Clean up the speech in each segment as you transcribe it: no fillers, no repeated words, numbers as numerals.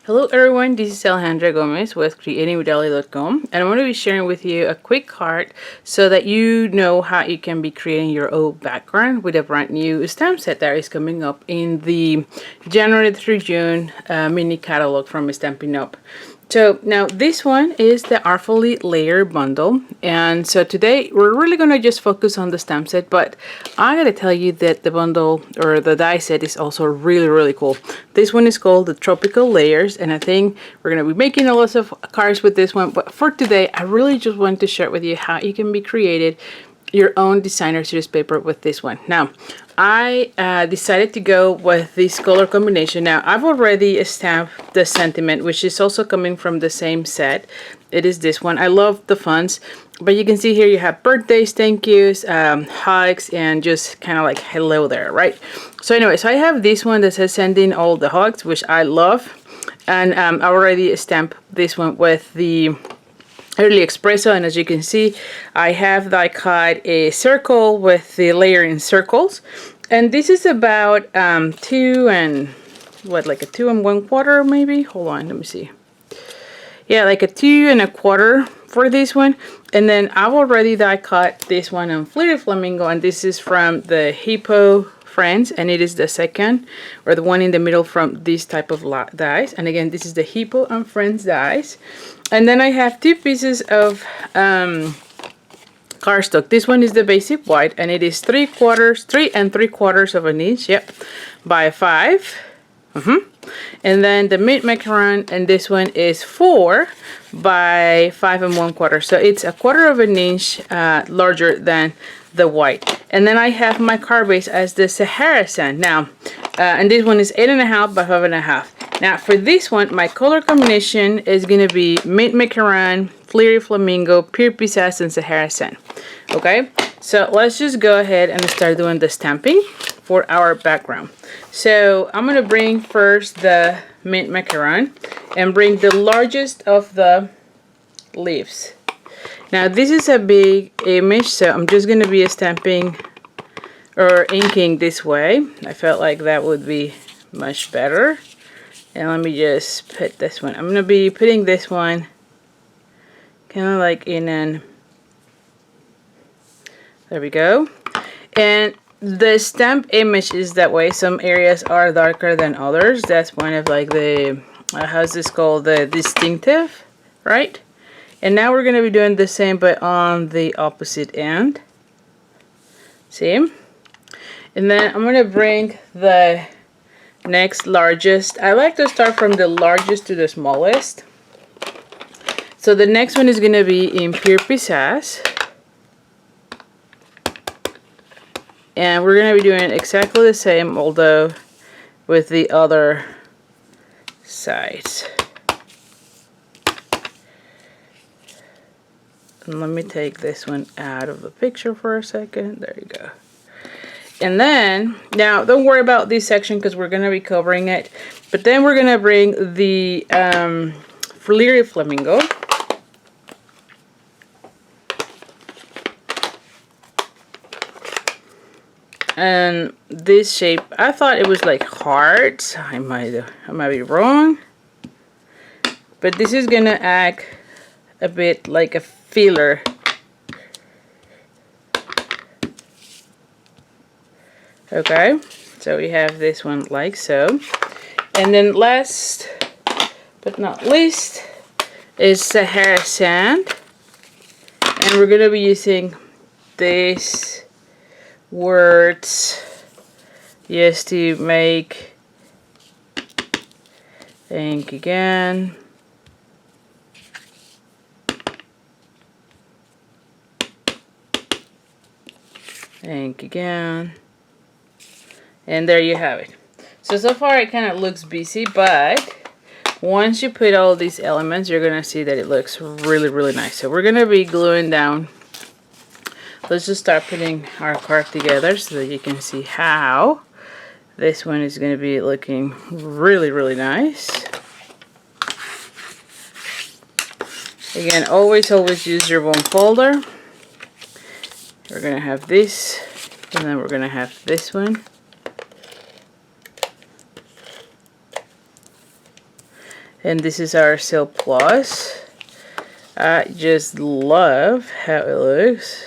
Hello everyone, this is Alejandra Gomez with creatingwithali.com, and I'm going to be sharing with you a quick card so that you know how you can be creating your own background with a brand new stamp set that is coming up in the January through June mini catalog from Stampin' Up. So now this one is the Artfully Layered bundle, and so today we're really going to just focus on the stamp set, but I gotta tell you that the bundle or the die set is also really cool. This one is called the Tropical Layers, and I think we're going to be making a lot of cards with this one, but for today I really just want to share with you how you can be created your own designer series paper with this one. Now I decided to go with this color combination. Now I've already stamped the sentiment, which is also coming from the same set. It is this one. I love the fonts, but you can see here you have birthdays, thank yous, hugs, and just kind of like hello there, right? So anyway, so I have this one that says sending all the hugs, which I love, and I already stamped this one with the Early Espresso, and as you can see I have that cut a circle with the layer in circles, and this is about 2 and what, like a 2 1/4 maybe. Hold on, let me see. Yeah, like a 2 1/4 for this one. And then I've already die cut this one on Flirty Flamingo, and this is from the Hippo Friends, and it is the second or the one in the middle from this type of dies. And again, this is the Hippo and Friends dies. And then I have 2 pieces of cardstock. This one is the basic white, and it is 3 3/4 of an inch, yep, by 5. And then the mint macaron, and this one is 4 by 5 1/4. So it's 1/4 of an inch larger than the white. And then I have my card base as the Sahara Sand. Now, and this one is 8.5 by 5.5. Now for this one, my color combination is gonna be mint macaron, Flirty Flamingo, Pure Pisas, and Sahara Sand. Okay, so let's just go ahead and start doing the stamping for our background. So I'm gonna bring first the mint macaron and bring the largest of the leaves. Now this is a big image, so I'm just gonna be stamping or inking this way. I felt like that would be much better. And let me just put this one. I'm gonna be putting this one kind of like in an, there we go. And the stamp image is that way. Some areas are darker than others. That's one of like the how's this called, the distinctive, right? And now we're gonna be doing the same but on the opposite end. See? And then I'm gonna bring the next largest. I like to start from the largest to the smallest. So the next one is gonna be in Pure Pisas. And we're going to be doing exactly the same, although with the other sides. And let me take this one out of the picture for a second. There you go. And then, now don't worry about this section because we're going to be covering it. But then we're going to bring the Flirty Flamingo. And this shape, I thought it was like hearts. I might be wrong, but this is gonna act a bit like a filler. Okay, so we have this one like so, and then last but not least is Sahara Sand, and we're gonna be using this words yes to make ink again, ink again, and there you have it. So far it kind of looks busy, but once you put all these elements you're gonna see that it looks really nice. So we're gonna be gluing down. Let's just start putting our card together so that you can see how this one is going to be looking really nice. Again, always use your bone folder. We're going to have this, and then we're going to have this one. And this is our Seal Plus. I just love how it looks.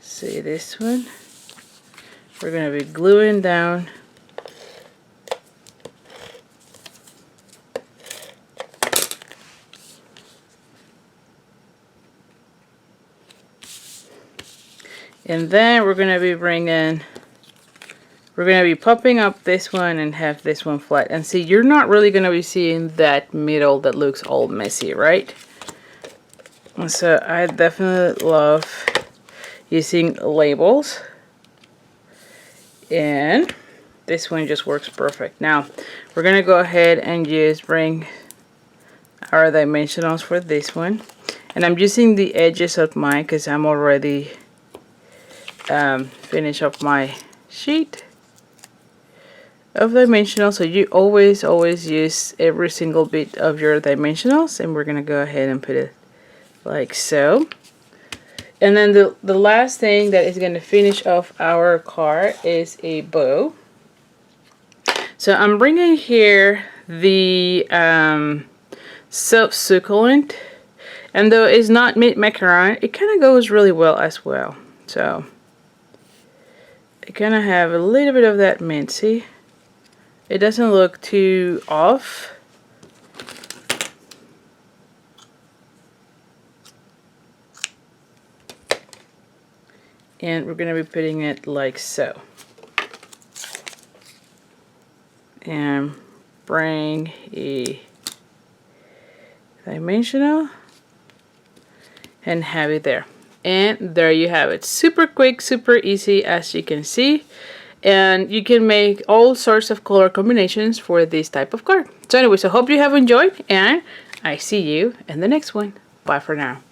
See this one? We're going to be gluing down and then we're going to be popping up this one and have this one flat. And see, you're not really going to be seeing that middle that looks all messy, right? And so I definitely love using labels. And this one just works perfect. Now, we're going to go ahead and just bring our dimensionals for this one. And I'm using the edges of mine because I'm already finished up my sheet of dimensionals. So you always use every single bit of your dimensionals, and we're gonna go ahead and put it like so. And then the last thing that is gonna finish off our card is a bow. So I'm bringing here the soft succulent, and though it's not mint macaron, it kind of goes really well as well. So I kind of have a little bit of that mint. See, it doesn't look too off. And we're going to be putting it like so. And bring a dimensional and have it there. And there you have it. Super quick, super easy, as you can see. And you can make all sorts of color combinations for this type of card. So anyways, I hope you have enjoyed, and I see you in the next one. Bye for now.